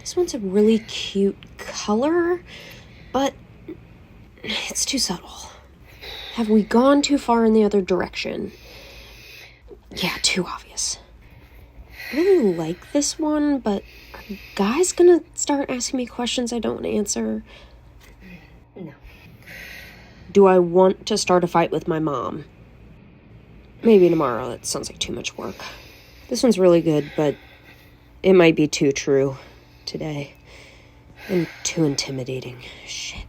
This one's a really cute color, but it's too subtle. Have we gone too far in the other direction? Yeah, too obvious. I really like this one, but are guys gonna start asking me questions I don't want to answer? No. Do I want to start a fight with my mom? Maybe tomorrow. That sounds like too much work. This one's really good, but it might be too true today. And too intimidating. Shit.